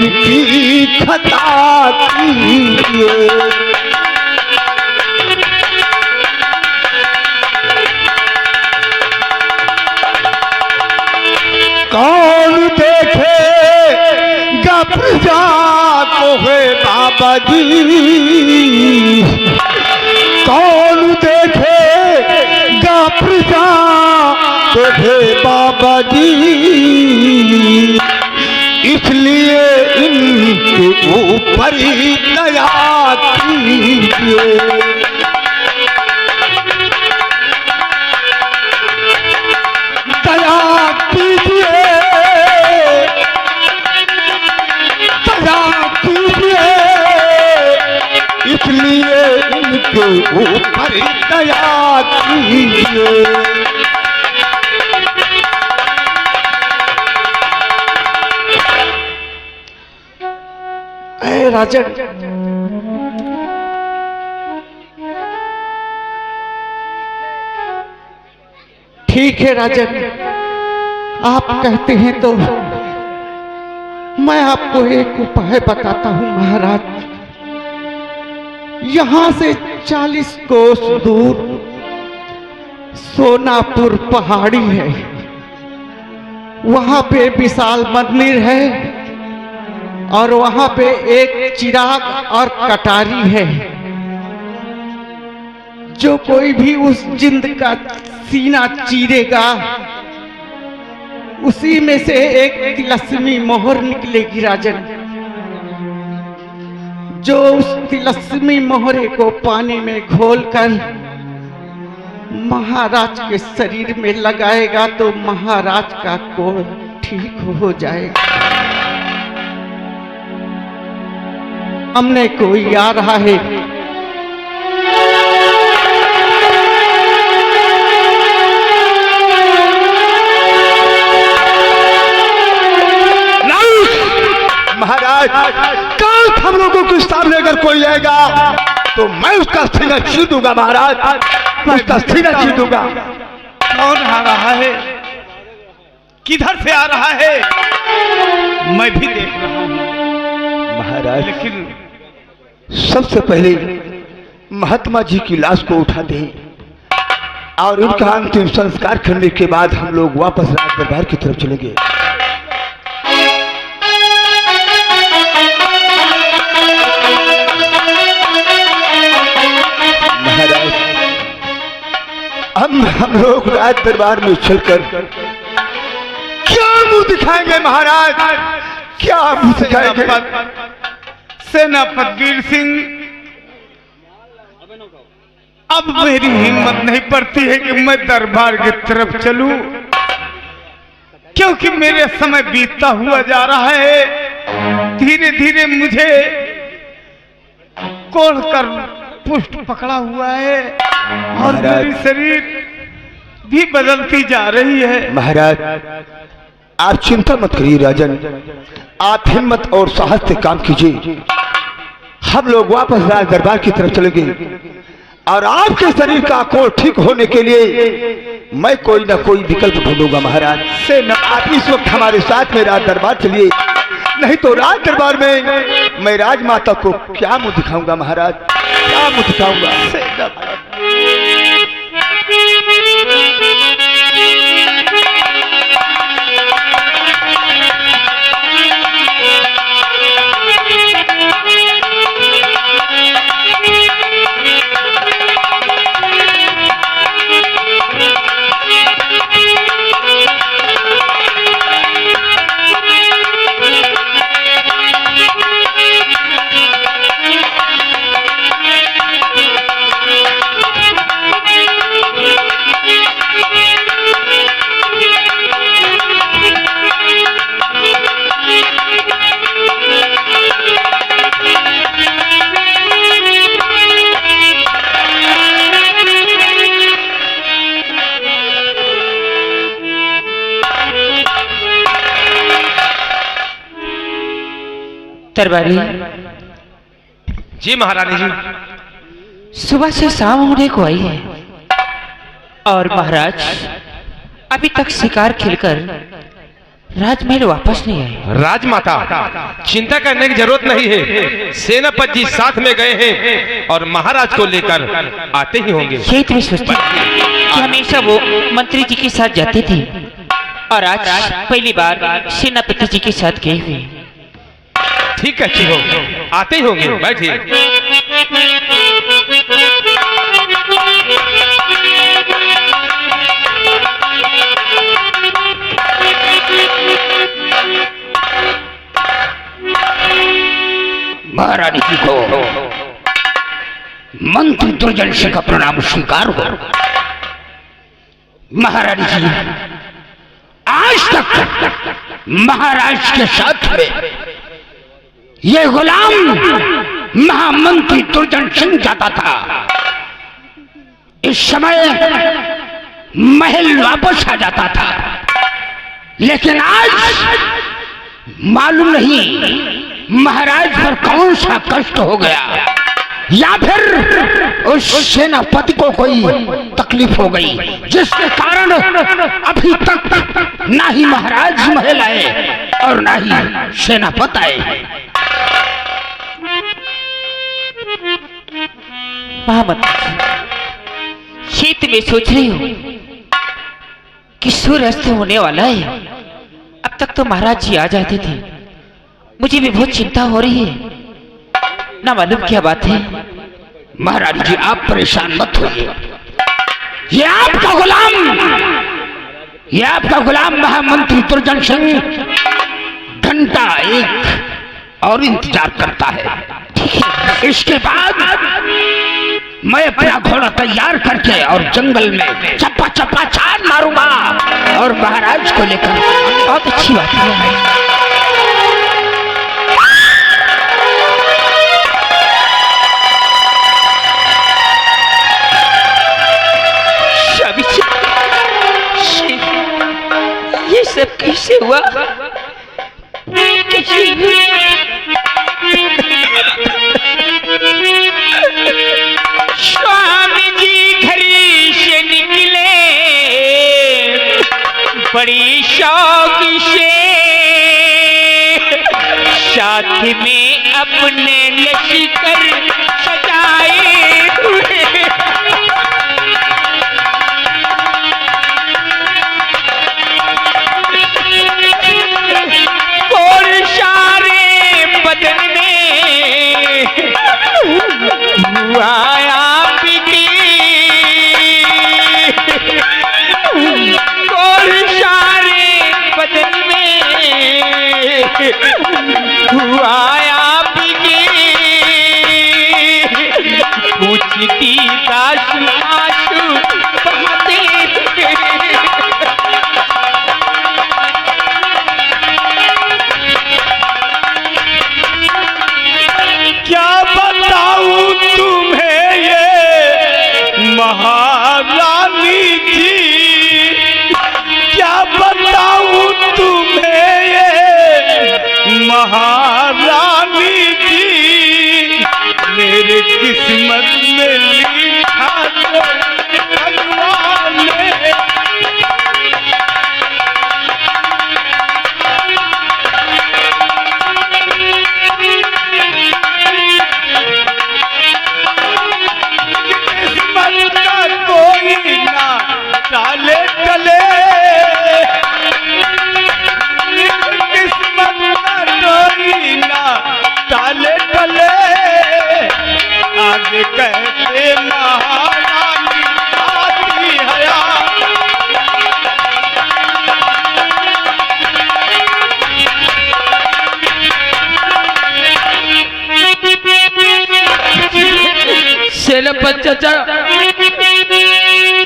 की खता कीजिए। कौन देखेगा प्रजा को है बाबा जी, कौन देखेगा प्रजा को है बाबा जी, इसलिए इनके ऊपर ही दया कीजिए। दया कीजिए, दया कीजिए, इसलिए इनके ऊपर ही दया कीजिए। राजन, ठीक है राजन, आप कहते हैं तो मैं आपको एक उपाय बताता हूं महाराज। यहां से 40 कोस दूर सोनापुर पहाड़ी है, वहां पे विशाल मंदिर है और वहां पे एक चिराग और कटारी है। जो कोई भी उस जिंद का सीना चीरेगा उसी में से एक तिलस्मी मोहर निकलेगी राजन। जो उस तिलस्मी मोहरे को पानी में घोलकर महाराज के शरीर में लगाएगा तो महाराज का कोढ़ ठीक हो जाएगा। हमने कोई आ रहा है, महाराज कल हम लोगों के सामने अगर कोई आएगा तो मैं उसका सीना चीर दूंगा महाराज, मैं उसका सीना चीर दूंगा। कौन आ रहा है, किधर से आ रहा है, मैं भी देख रहा हूं महाराज। लेकिन सबसे पहले महात्मा जी की लाश को उठा दें और उनका अंतिम संस्कार करने के बाद हम लोग वापस राज दरबार की तरफ चलेंगे। महाराज हम लोग राज दरबार में चलकर क्या मुंह दिखाएंगे महाराज, क्या मुंह दिखाएंगे? सेनापति वीर सिंह, अब मेरी हिम्मत नहीं पड़ती है कि मैं दरबार की तरफ चलूं, क्योंकि मेरे समय बीतता हुआ जा रहा है। धीरे धीरे मुझे कोढ़ कर पुष्ट पकड़ा हुआ है और मेरी शरीर भी बदलती जा रही है। महाराज आप चिंता मत करिए राजन, आप हिम्मत और साहस से काम कीजिए। हम लोग वापस राज दरबार की तरफ चलेंगे और आपके शरीर का कोढ़ ठीक होने के लिए मैं कोई ना कोई विकल्प ढूंढूंगा महाराज। से न आप इस वक्त हमारे साथ में राज दरबार चलिए, नहीं तो राज दरबार में मैं राजमाता को क्या मुंह दिखाऊंगा महाराज, क्या मुंह दिखाऊंगा। दरबारी जी महारानी जी, सुबह से शाम होने को आई है और महाराज अभी तक शिकार खेलकर राजमहल वापस नहीं आए। राजमाता, चिंता करने की जरूरत नहीं है। सेनापति जी साथ में गए हैं और महाराज को लेकर आते ही होंगे। यही तो मैं सोचती कि हमेशा वो मंत्री जी के साथ जाते थे और आज पहली बार सेनापति जी के साथ गए हुए। ठीक है, अच्छी हो, आते ही होंगे, बैठिए। महारानी जी को मंत्री दुर्जन सिंह का प्रणाम स्वीकार हो। महारानी जी आज तक महाराज के साथ में ये गुलाम महामंत्री दुर्जन सिंह जाता था। इस समय महल वापस आ जाता था, लेकिन आज मालूम नहीं महाराज पर कौन सा कष्ट हो गया, या फिर उस सेनापति को कोई तकलीफ हो गई, जिसके कारण अभी तक ना ही महाराज महल आए और ना ही सेनापति आए। महामंत्री, शीत में सोच रही हूँ कि सूर्यास्त होने वाला है। अब तक तो महाराज जी आ जाते थे, मुझे भी बहुत चिंता हो रही है, ना मालूम क्या बात है। महाराज जी आप परेशान मत होइए, ये आपका गुलाम महामंत्री दुर्जन सिंह घंटा एक और इंतजार करता है। इसके बाद मैं अपना घोड़ा तैयार करके और जंगल में चप्पा चप्पा छान मारूंगा और महाराज को लेकर। बहुत अच्छी बात है। ये सब कैसे हुआ? स्वामी जी घर से निकले बड़ी शौक से, साथ में अपने लश्कर सजाए हुए। पूछती दासू आंसू बहाते क्या बताऊं तुम्हें ये महारानी जी, क्या बताऊं तुम्हें ये महारानी जी, मेरे किस्मत में लिखा तो भगवान ने। किस्मत का कोई ना टाले टले, किस्मत का कोई ना टाले टले, आगे कहते महारानी आती हया। सेनापति चाचा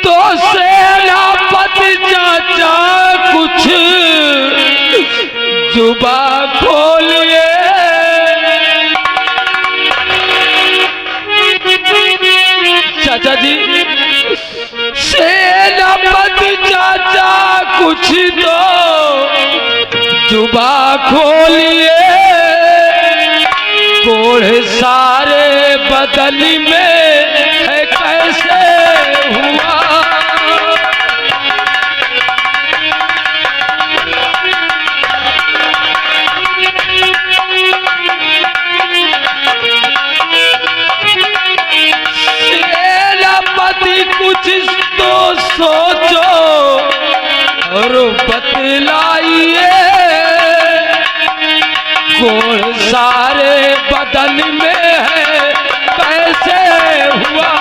तो सेनापति चाचा कुछ जुबा खोलिए। चाचा जी, सेनापति चाचा कुछ तो जुबा खोलिए, कोढ़ सारे बदल में है कैसे हुआ। और बतलाइए कौन सारे बदन में है कैसे हुआ।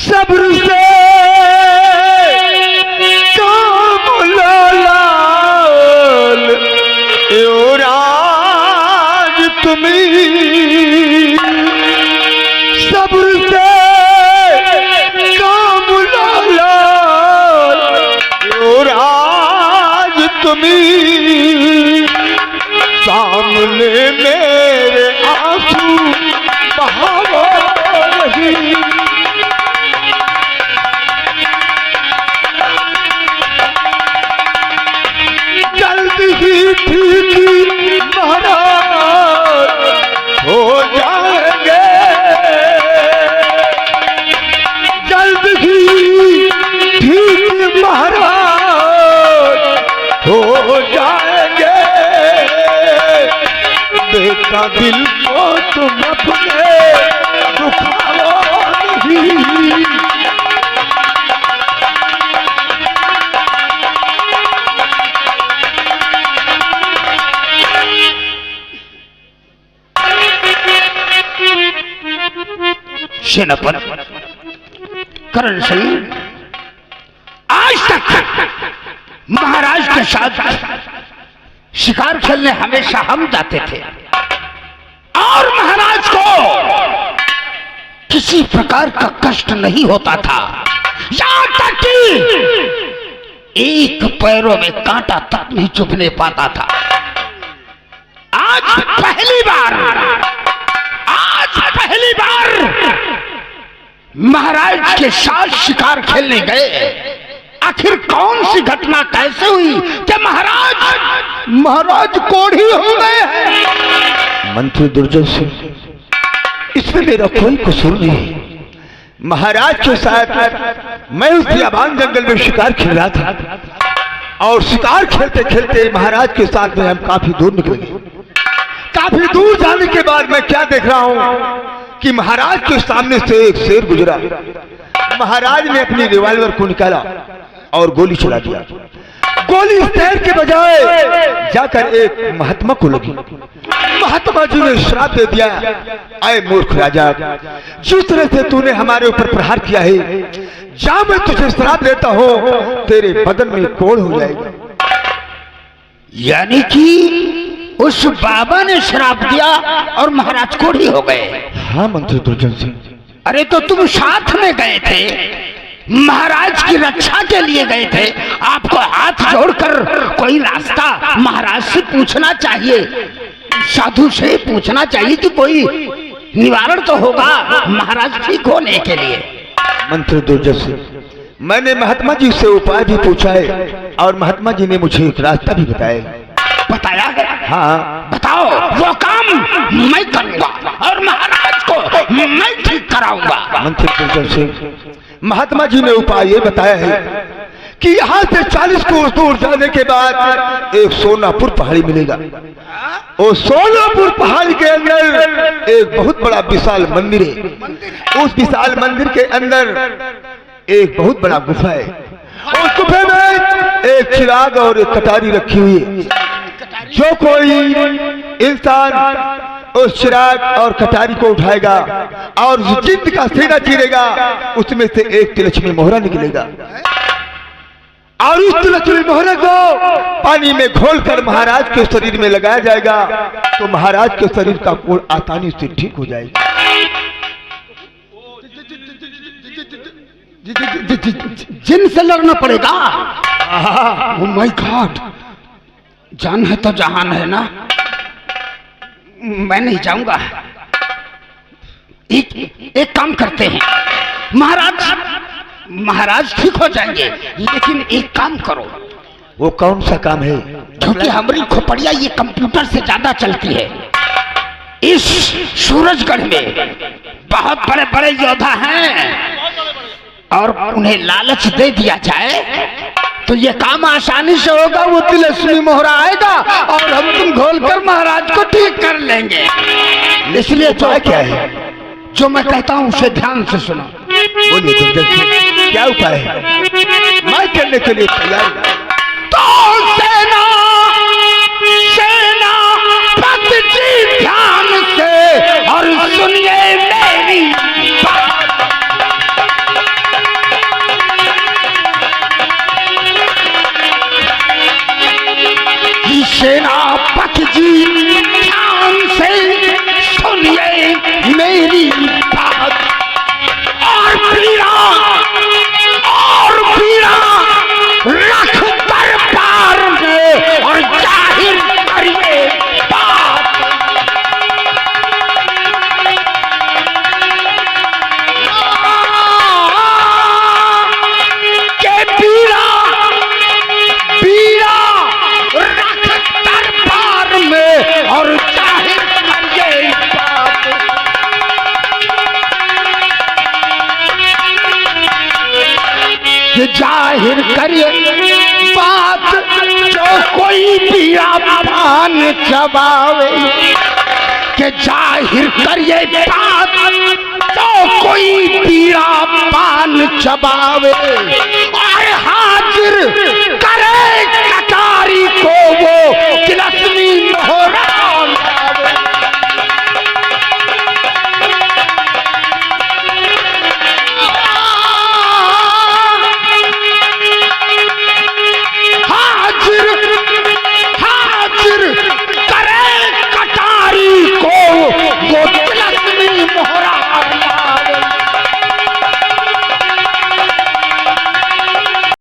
सब्र से काम लाल और आज तुम्हें सब्र से काम लाल और आज तुम्हें सामने मेरे आंसू बहाओ नहीं। महाराज हो जाएंगे जल्द ही ठीक महाराज हो जाएंगे। बेटा दिल को तुम अपने दुखाओ नहीं। सेनापति करण सिंह आज तक महाराज के साथ शिकार खेलने हमेशा हम जाते थे और महाराज को किसी प्रकार का कष्ट नहीं होता था, यहाँ तक कि एक पैरों में कांटा तक नहीं चुभने पाता था। आज पहली बार महाराज के साथ शिकार खेलने गए। आखिर कौन सी घटना कैसे हुई कि महाराज कोढ़ी हो गए हैं? मंत्री दुर्जन सिंह, इसमें मेरा कोई कसूर नहीं। महाराज के साथ मैं उस बियाबान जंगल में शिकार खेल रहा था और शिकार खेलते खेलते महाराज के साथ में हम काफी दूर निकल गए। काफी दूर जाने के बाद मैं क्या देख रहा हूं कि महाराज के सामने से एक शेर गुजरा। महाराज ने अपनी रिवॉल्वर को निकाला और गोली चला दिया। गोली शेर के बजाय जाकर एक महात्मा को लगी। महात्मा जी ने श्राप दे दिया, आए मूर्ख राजा, जिस तरह से तूने हमारे ऊपर प्रहार किया है, जा मैं तुझे श्राप देता हूं, तेरे बदन में कोढ़ हो जाएगा। यानी कि उस बाबा ने श्राप दिया और महाराज कोढ़ी हो गए। हाँ मंत्री दुर्जन सिंह। अरे तो तुम साथ में गए थे, महाराज की रक्षा के लिए गए थे, आपको हाथ जोड़कर कोई रास्ता महाराज से पूछना चाहिए, साधु से पूछना चाहिए कि कोई निवारण तो होगा महाराज ठीक होने के लिए। मंत्री दुर्जन सिंह, मैंने महात्मा जी से उपाय भी पूछा है और महात्मा जी ने मुझे एक रास्ता भी बताया है। हाँ बताओ, वो काम मैं करूंगा और महाराज को मैं ठीक कराऊंगा। मंत्री दुर्जन सिंह, महात्मा जी ने उपाय ये बताया है कि यहाँ से 40 कोस दूर जाने के बाद एक सोनापुर पहाड़ी मिलेगा। और सोनापुर पहाड़ी के अंदर एक बहुत बड़ा विशाल मंदिर है। उस विशाल मंदिर के अंदर एक बहुत बड़ा गुफा है। उस गुफे में एक चिराग और एक कटारी रखी हुई है। जो कोई इंसान उस चिराग और कटारी को उठाएगा और जिंद का सीना चीरेगा, उसमें से एक तिलस्मी मोहरा निकलेगा और उस तिलस्मी मोहरा को पानी में घोलकर महाराज के शरीर में लगाया जाएगा तो महाराज के शरीर का कोढ़ आसानी से ठीक हो जाएगा। जिन से लड़ना पड़ेगा? ओह माय गॉड, जान है तो जहान है ना, मैं नहीं जाऊंगा। एक काम करते हैं, महाराज ठीक हो जाएंगे, लेकिन एक काम करो। वो कौन सा काम है? क्योंकि हमारी खोपड़िया ये कंप्यूटर से ज्यादा चलती है। इस सूरजगढ़ में बहुत बड़े बड़े योद्धा हैं और उन्हें लालच दे दिया जाए तो ये काम आसानी से होगा। वो तिलस्मी मोहरा आएगा और हम तुम घोलकर महाराज को ठीक कर लेंगे। इसलिए तो क्या है? जो मैं कहता हूं उसे ध्यान से सुनो। बोलिए दुर्जन सिंह, क्या उपाय है? मैं करने के लिए तैयार हूं। तो सेना पति जी ध्यान से और सुनिए मेरी बात। सेनापति जी ध्यान से सुनिए मेरी बात। और पीड़ा रख दरबार में और जाहिर करिए बात। के पीड़ा रख दरबार में और जाहिर करिए बात। जाहिर करिए बात जो कोई पीड़ा पान चबावे। के जाहिर करिए बात जो कोई पीड़ा पान चबावे। और हाजिर